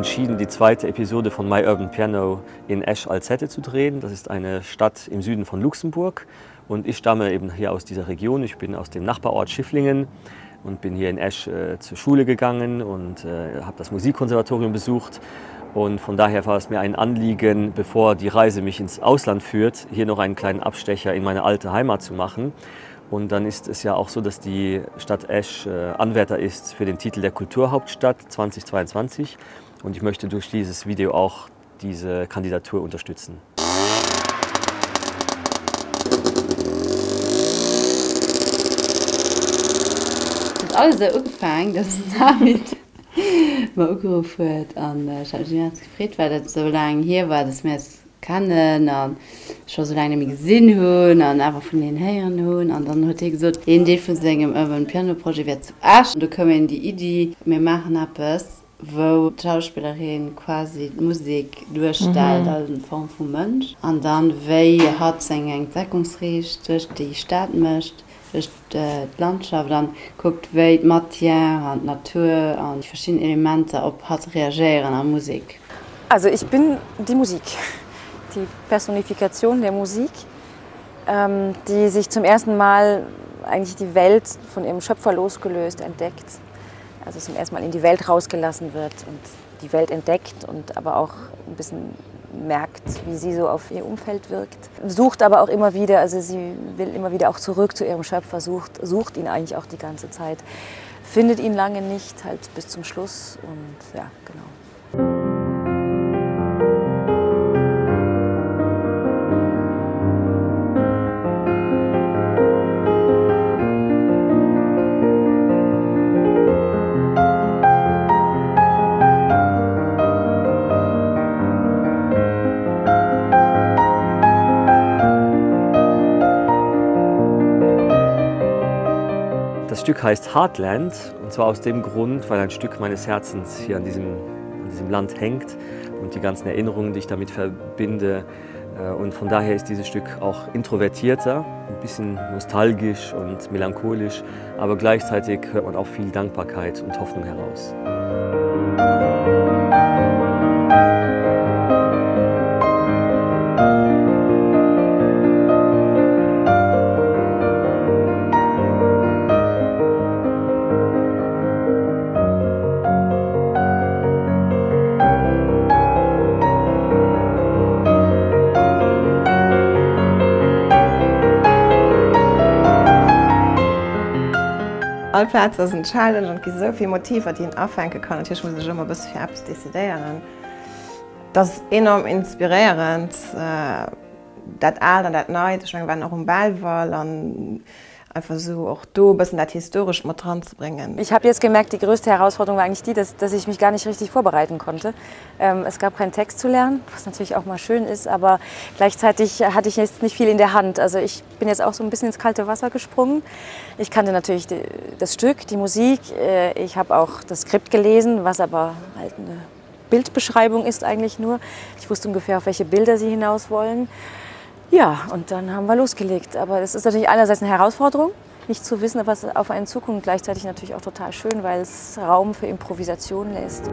entschieden, die zweite Episode von My Urban Piano in Esch-Alzette zu drehen. Das ist eine Stadt im Süden von Luxemburg und ich stamme eben hier aus dieser Region. Ich bin aus dem Nachbarort Schifflingen und bin hier in Esch zur Schule gegangen und habe das Musikkonservatorium besucht. Und von daher war es mir ein Anliegen, bevor die Reise mich ins Ausland führt, hier noch einen kleinen Abstecher in meine alte Heimat zu machen. Und dann ist es ja auch so, dass die Stadt Esch Anwärter ist für den Titel der Kulturhauptstadt 2022. Und ich möchte durch dieses Video auch diese Kandidatur unterstützen. Und alles so angefangen, dass damit mal angerufen wird. Und ich habe mich ganz gefreut, weil das so lange hier war, dass wir es kennen und schon so lange nicht gesehen haben und einfach von den Herren haben. Und dann hat er gesagt, ein Teil von seinem Urban Piano Projekt wird zu Esch. Und da kommen wir in die Idee, wir machen etwas, wo die Schauspielerin quasi die Musik durchstellt als eine Form von Mensch. Und dann, wie hat seine Entdeckungsrecht durch die Stadt möchte, durch die Landschaft, dann guckt, wie die Matière und die Natur und die verschiedenen Elemente auf hat reagieren an Musik. Also ich bin die Musik. Die Personifikation der Musik, die sich zum ersten Mal eigentlich die Welt von ihrem Schöpfer losgelöst entdeckt. Also zum ersten Mal in die Welt rausgelassen wird und die Welt entdeckt und aber auch ein bisschen merkt, wie sie so auf ihr Umfeld wirkt. Sucht aber auch immer wieder, also sie will immer wieder auch zurück zu ihrem Schöpfer, sucht ihn eigentlich auch die ganze Zeit. Findet ihn lange nicht, halt bis zum Schluss und ja, genau. Das Stück heißt Heartland und zwar aus dem Grund, weil ein Stück meines Herzens hier an diesem Land hängt und die ganzen Erinnerungen, die ich damit verbinde. Und von daher ist dieses Stück auch introvertierter, ein bisschen nostalgisch und melancholisch, aber gleichzeitig hört man auch viel Dankbarkeit und Hoffnung heraus. Allplatz ist ein Challenge und gibt so viele Motive, die ihn aufhängen kann. Und ich muss immer ein bisschen für etwas dezidieren. Das ist enorm inspirierend. Das Alte und das Neue, ich meine, wenn auch um Ballwahl und einfach so auch da ein bisschen das historisch mit dran zu bringen. Ich habe jetzt gemerkt, die größte Herausforderung war eigentlich die, dass ich mich gar nicht richtig vorbereiten konnte. Es gab keinen Text zu lernen, was natürlich auch mal schön ist, aber gleichzeitig hatte ich jetzt nicht viel in der Hand. Also ich bin jetzt auch so ein bisschen ins kalte Wasser gesprungen. Ich kannte natürlich das Stück, die Musik. Ich habe auch das Skript gelesen, was aber halt eine Bildbeschreibung ist eigentlich nur. Ich wusste ungefähr, auf welche Bilder sie hinaus wollen. Ja, und dann haben wir losgelegt. Aber es ist natürlich einerseits eine Herausforderung, nicht zu wissen, was auf einen zukommt. Gleichzeitig natürlich auch total schön, weil es Raum für Improvisation lässt.